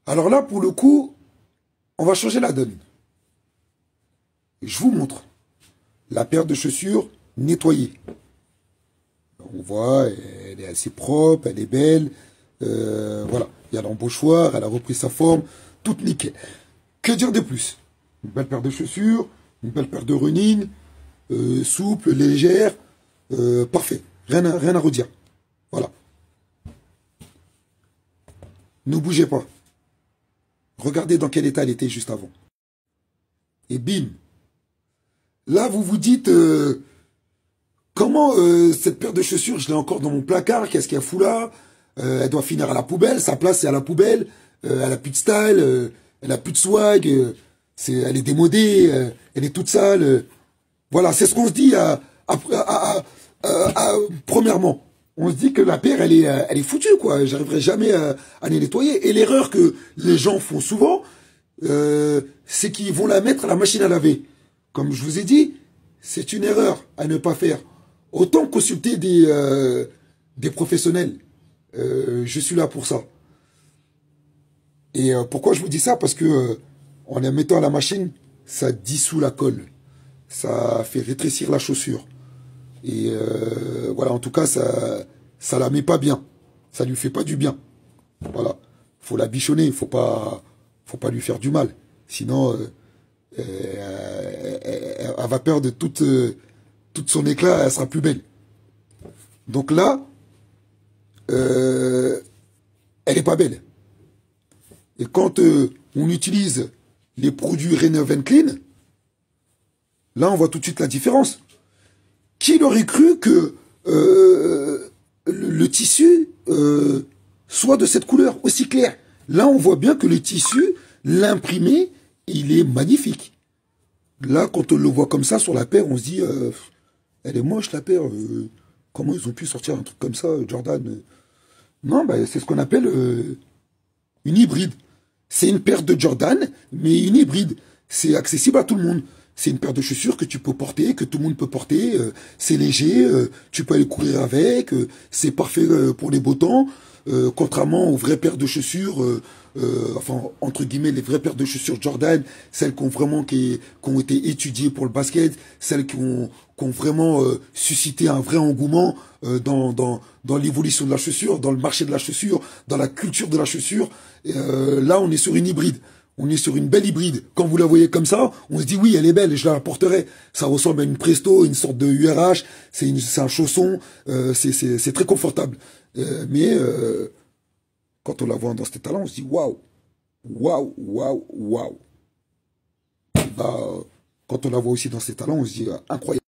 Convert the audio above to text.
Alors là, pour le coup, on va changer la donne. Je vous montre la paire de chaussures nettoyée. On voit, elle est assez propre, elle est belle. Voilà, il y a l'embauchoir, elle a repris sa forme, toute nickel. Que dire de plus? Une belle paire de chaussures, une belle paire de running, souple, légère, parfait. Rien à redire. Voilà. Ne bougez pas. Regardez dans quel état elle était juste avant. Et bim. Là, vous vous dites, comment cette paire de chaussures, je l'ai encore dans mon placard, qu'est-ce qu'il y a fou là? Elle doit finir à la poubelle, sa place c'est à la poubelle, elle a plus de style, elle a plus de swag, elle est démodée, elle est toute sale. Voilà, c'est ce qu'on se dit premièrement. On se dit que la paire, elle est foutue, quoi. J'arriverai jamais à les nettoyer. Et l'erreur que les gens font souvent, c'est qu'ils vont la mettre à la machine à laver. Comme je vous ai dit, c'est une erreur à ne pas faire. Autant consulter des professionnels. Je suis là pour ça. Et pourquoi je vous dis ça? Parce que en la mettant à la machine, ça dissout la colle. Ça fait rétrécir la chaussure. Et voilà, en tout cas, ça la met pas bien. Ça lui fait pas du bien. Voilà. Faut la bichonner, faut pas lui faire du mal. Sinon, elle va perdre toute son éclat, elle sera plus belle. Donc là, elle est pas belle. Et quand on utilise les produits Renove & Clean, là, on voit tout de suite la différence. Qui aurait cru que le tissu soit de cette couleur aussi claire? Là, on voit bien que le tissu, l'imprimé, il est magnifique. Là, quand on le voit comme ça sur la paire, on se dit, elle est moche la paire. Comment ils ont pu sortir un truc comme ça, Jordan? Non, bah, c'est ce qu'on appelle une hybride. C'est une paire de Jordan, mais une hybride. C'est accessible à tout le monde. C'est une paire de chaussures que tu peux porter, que tout le monde peut porter. C'est léger, tu peux aller courir avec. C'est parfait pour les beaux temps. Contrairement aux vraies paires de chaussures, enfin, entre guillemets, les vraies paires de chaussures Jordan, celles qui ont été étudiées pour le basket, celles qui ont vraiment suscité un vrai engouement dans l'évolution de la chaussure, dans le marché de la chaussure, dans la culture de la chaussure. Là, on est sur une hybride. On est sur une belle hybride. Quand vous la voyez comme ça, on se dit oui, elle est belle, je la porterai. Ça ressemble à une Presto, une sorte de URH. C'est un chausson. C'est très confortable. Mais quand on la voit dans cet état-là, on se dit waouh, waouh, waouh, waouh. Bah, quand on la voit aussi dans cet état-là, on se dit incroyable.